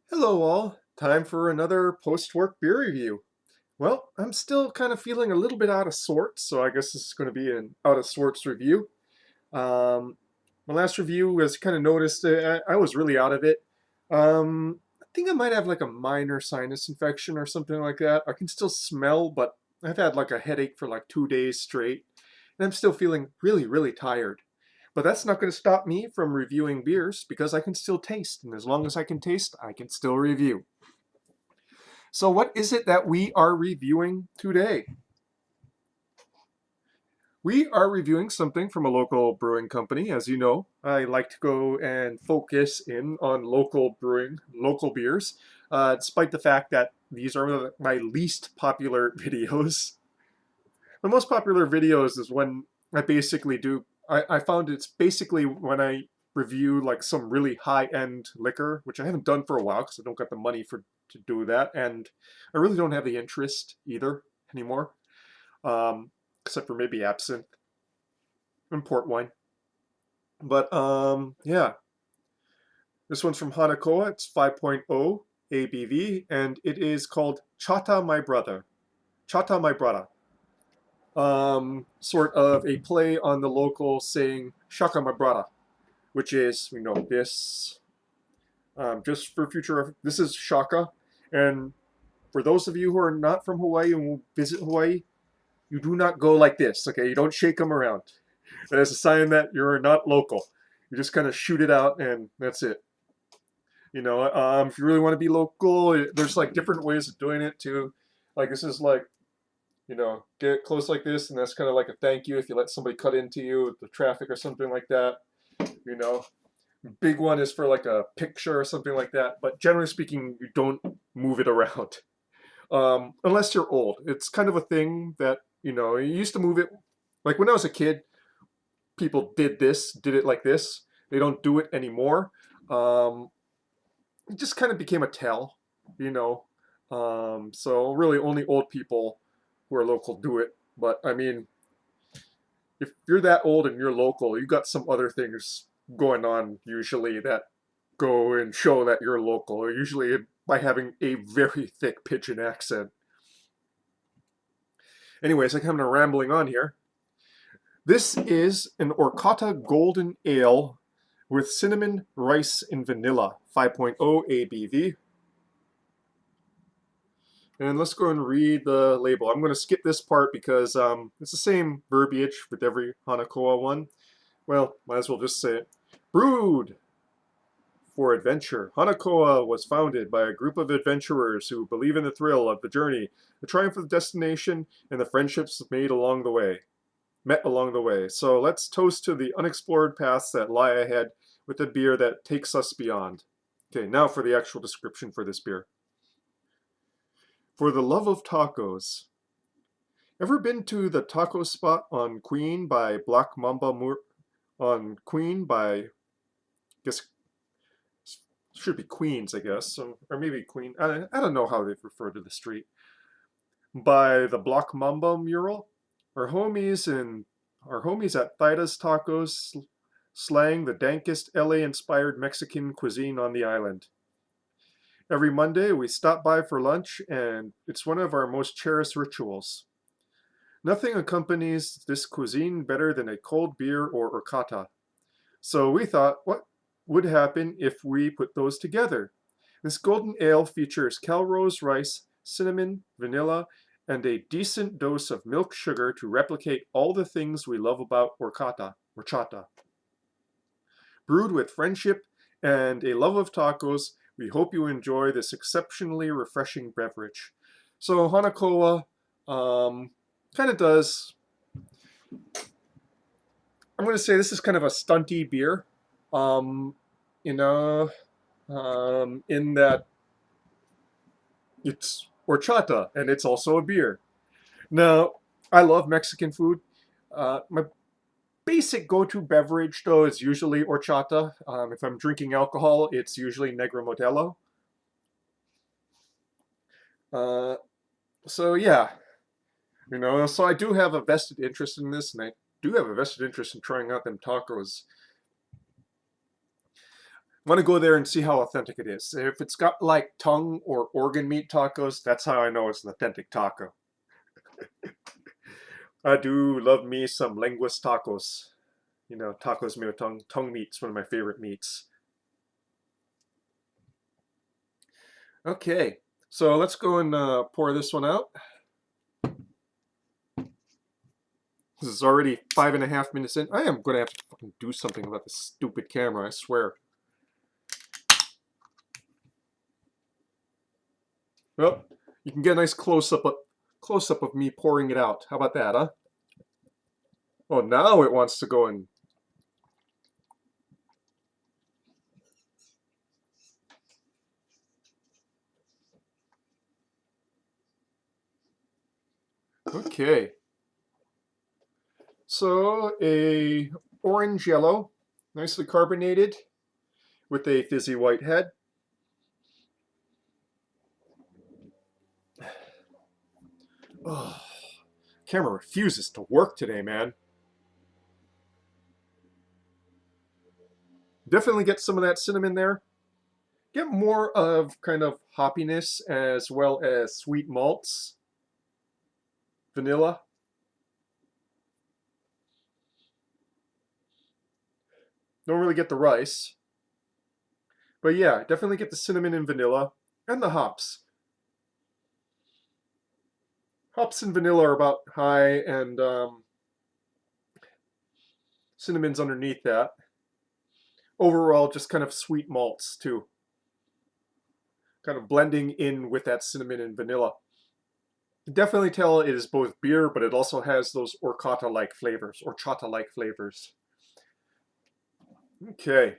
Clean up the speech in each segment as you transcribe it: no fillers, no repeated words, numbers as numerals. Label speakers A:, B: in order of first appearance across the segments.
A: Hello all, time for another post-work beer review. Well, I'm still kind of feeling a little bit out of sorts, so I guess this is going to be an out of sorts review. Um, my last review, as you kind of noticed, I was really out of it. I think I might have like a minor sinus infection or something like that. I can still smell, but I've had like a headache for like 2 days straight, and I'm still feeling really, really tired. But that's not going to stop me from reviewing beers because I can still taste, and as long as I can taste, I can still review. So, what is it that we are reviewing today? We are reviewing something from a local brewing company. As you know, I like to go and focus in on local brewing, local beers, despite the fact that these are my least popular videos. The most popular videos is when I basically do, I found it's basically when I review like some really high-end liquor, which I haven't done for a while because I don't got the money to do that, and I really don't have the interest either anymore, um, except for maybe absinthe and port wine. But yeah, this one's from Hana. It's 5.0 ABV, and it is called Chata My Brother. Chata My Brother. Sort of a play on the local saying "Shaka My Brother," which is this. Just for future, this is Shaka, and for those of you who are not from Hawaii and will visit Hawaii, you do not go like this. Okay, you don't shake them around. That is a sign that you're not local. You just kind of shoot it out, and that's it. If you really want to be local, there's like different ways of doing it too. Like this is like get close like this, and that's kind of like a thank you if you let somebody cut into you with the traffic or something like that. You know, Big one is for like a picture or something like that. But generally speaking, you don't move it around unless you're old. It's kind of a thing that you used to move it. Like when I was a kid, people did it like this. They don't do it anymore. Um, it just kind of became a tell, you know. So really, only old people who are local do it. But I mean, if you're that old and you're local, you got some other things going on usually that go and show that you're local, usually by having a very thick pidgin accent. Anyways, I'm kind of rambling on here. This is an Horchata Golden Ale with cinnamon, rice, and vanilla, 5.0 ABV. And let's go and read the label. I'm going to skip this part because it's the same verbiage with every Hanakoa one. Well, might as well just say it. Brewed for adventure. Hanakoa was founded by a group of adventurers who believe in the thrill of the journey, the triumph of the destination, and the friendships made along the way. Met along the way. So let's toast to the unexplored paths that lie ahead with a beer that takes us beyond. Okay, now for the actual description for this beer. For the love of tacos. Ever been to the taco spot on Queen by Black Mamba on Queen by, I guess, should be Queens, I guess, or maybe Queen. I don't know how they refer to the street. By the Block Mamba mural. Our homies in our homies at Thaida's Tacos slang the dankest LA-inspired Mexican cuisine on the island. Every Monday we stop by for lunch, and it's one of our most cherished rituals. Nothing accompanies this cuisine better than a cold beer or horchata. So we thought, what would happen if we put those together? This golden ale features Calrose rice, cinnamon, vanilla, and a decent dose of milk sugar to replicate all the things we love about horchata. Brewed with friendship and a love of tacos, we hope you enjoy this exceptionally refreshing beverage. So Hanakoa kind of does. I'm going to say this is kind of a stunty beer. Um, you know, in that it's horchata and it's also a beer. Now, I love Mexican food. My basic go-to beverage, though, is usually horchata. If I'm drinking alcohol, it's usually Negra Modelo. Uh, so yeah, so I do have a vested interest in this, and I do have a vested interest in trying out them tacos. Want to go there and see how authentic it is. If it's got like tongue or organ meat tacos, that's how I know it's an authentic taco. I do love me some linguist tacos. You know, tacos made with tongue. Tongue meat's one of my favorite meats. Okay, so let's go and pour this one out. This is already 5.5 minutes in. I am going to have to fucking do something about this stupid camera, I swear. Well, you can get a nice close-up of me pouring it out. How about that, huh? Oh, now it wants to go in. Okay. So, a orange yellow, nicely carbonated, with a fizzy white head. Oh, camera refuses to work today, man. Definitely get some of that cinnamon there. Get more of kind of hoppiness as well as sweet malts. Vanilla. Don't really get the rice. But yeah, definitely get the cinnamon and vanilla. And the hops. Hops and vanilla are about high, and cinnamon's underneath that. Overall, just kind of sweet malts, too. Kind of blending in with that cinnamon and vanilla. Definitely tell it is both beer, but it also has those horchata-like flavors, or chata-like flavors. Okay.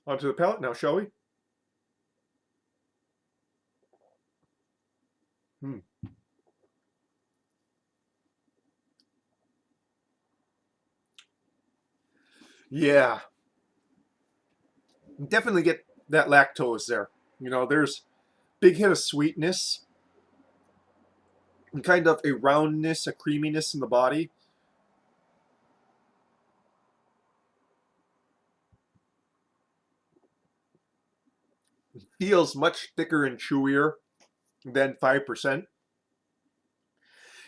A: Onto the palate now, shall we? Hmm. Yeah. Definitely get that lactose there. You know, there's big hit of sweetness and kind of a roundness, a creaminess in the body. It feels much thicker and chewier than 5%.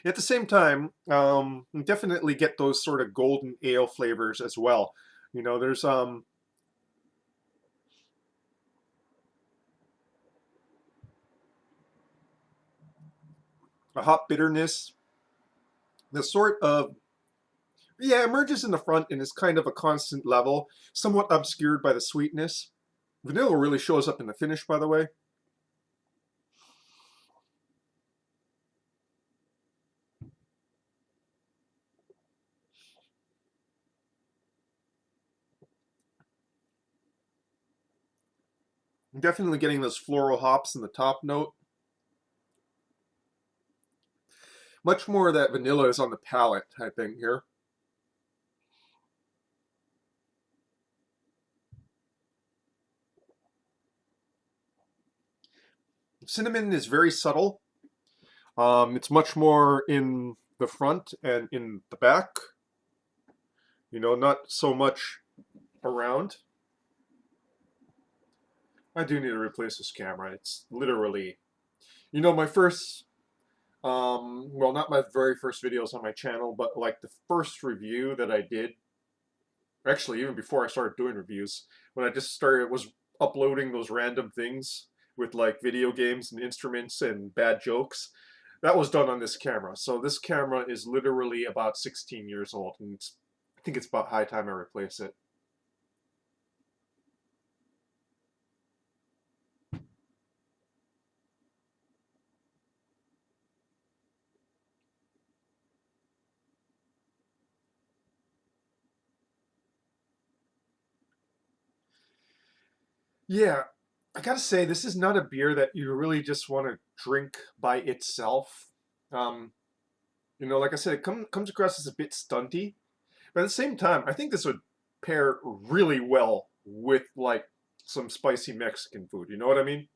A: At the same time, definitely get those sort of golden ale flavors as well. You know, there's a hop bitterness, the sort of yeah, emerges in the front and is kind of a constant level, somewhat obscured by the sweetness. Vanilla really shows up in the finish, by the way. Definitely getting those floral hops in the top note. Much more of that vanilla is on the palate, I think, here. Cinnamon is very subtle. It's much more in the front and in the back. You know, not so much around. I do need to replace this camera. It's literally, you know, my first, well, not my very first videos on my channel, but like the first review that I did, actually, even before I started doing reviews, when I just started, was uploading those random things with like video games and instruments and bad jokes. That was done on this camera. So this camera is literally about 16 years old, and I think it's about high time I replace it. Yeah, I gotta say, this is not a beer that you really just want to drink by itself. Um, you know, like I said, it comes across as a bit stunty, but at the same time, I think this would pair really well with like some spicy Mexican food. You know what I mean?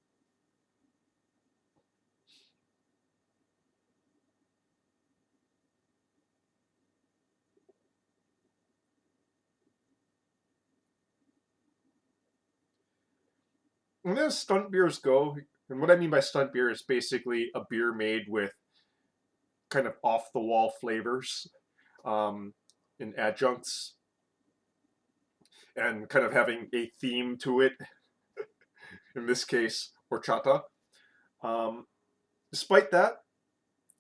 A: And as stunt beers go, and what I mean by stunt beer is basically a beer made with kind of off the wall flavors um, and adjuncts, and kind of having a theme to it. In this case, horchata. Um, Despite that,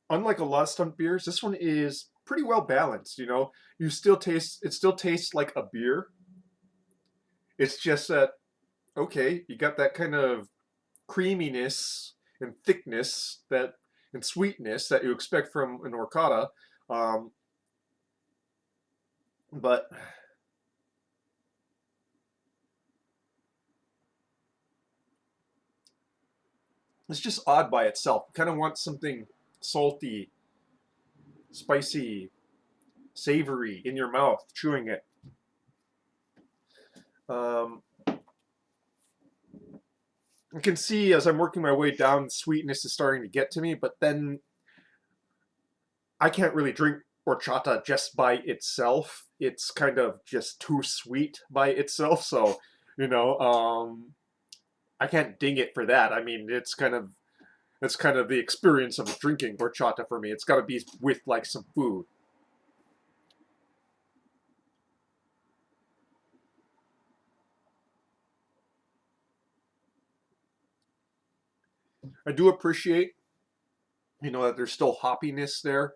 A: unlike a lot of stunt beers, this one is pretty well balanced. You know, you still taste it. Still tastes like a beer. It's just that okay, you got that kind of creaminess and thickness that and sweetness that you expect from an horchata, um, but it's just odd by itself. You kind of want something salty, spicy, savory in your mouth, chewing it. Um, I can see as I'm working my way down, the sweetness is starting to get to me, but then I can't really drink horchata just by itself. It's kind of just too sweet by itself, so you know, I can't ding it for that. I mean, it's kind of the experience of drinking horchata for me. It's got to be with like some food. I do appreciate, that there's still hoppiness there.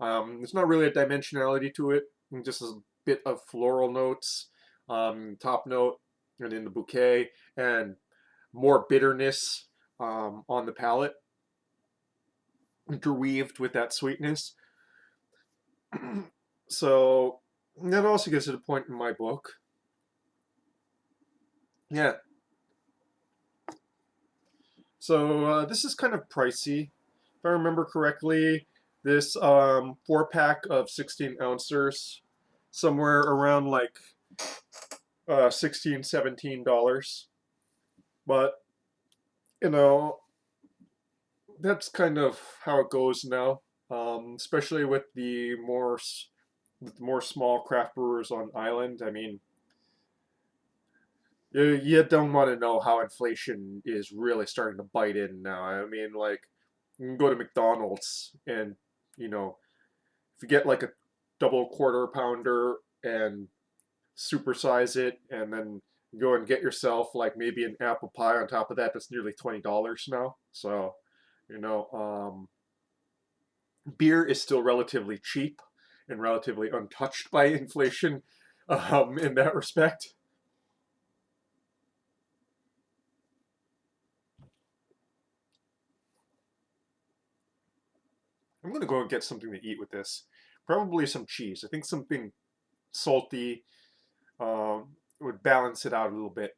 A: There's not really a dimensionality to it. Just a bit of floral notes, top note, and in the bouquet, and more bitterness on the palate, interweaved with that sweetness. So that also gets to the point in my book. Yeah. So this is kind of pricey. If I remember correctly, this 4 pack of 16 ounces, somewhere around like 16, $17. But, you know, that's kind of how it goes now, especially with more small craft brewers on island. I mean, you don't want to know how inflation is really starting to bite in now. I mean, like, you can go to McDonald's and, you know, if you get like a double quarter pounder and supersize it, and then go and get yourself like maybe an apple pie on top of that, that's nearly $20 now. So, you know, beer is still relatively cheap and relatively untouched by inflation in that respect. I'm gonna go and get something to eat with this. Probably some cheese. I think something salty would balance it out a little bit.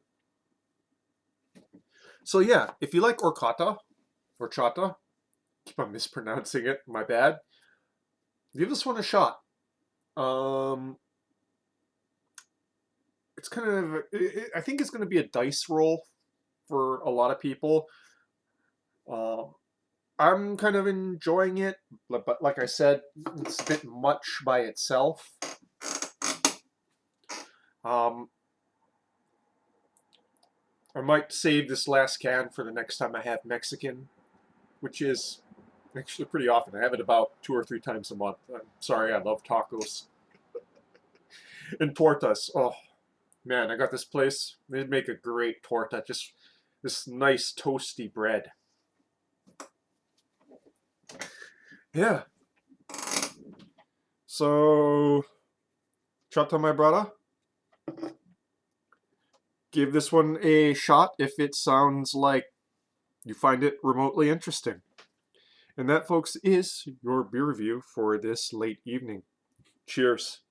A: So yeah, if you like horchata or chata, keep on mispronouncing it. My bad. Give this one a shot. Um, it's kind of. I think it's going to be a dice roll for a lot of people. Uh, I'm kind of enjoying it, but like I said, it's a bit much by itself. Um, I might save this last can for the next time I have Mexican, which is actually pretty often. I have it about 2 or 3 times a month. I'm sorry, I love tacos and tortas. Oh man, I got this place. They'd make a great torta. Just this nice toasty bread. Yeah. So, Chata, my brother, give this one a shot if it sounds like you find it remotely interesting. And that, folks, is your beer review for this late evening. Cheers.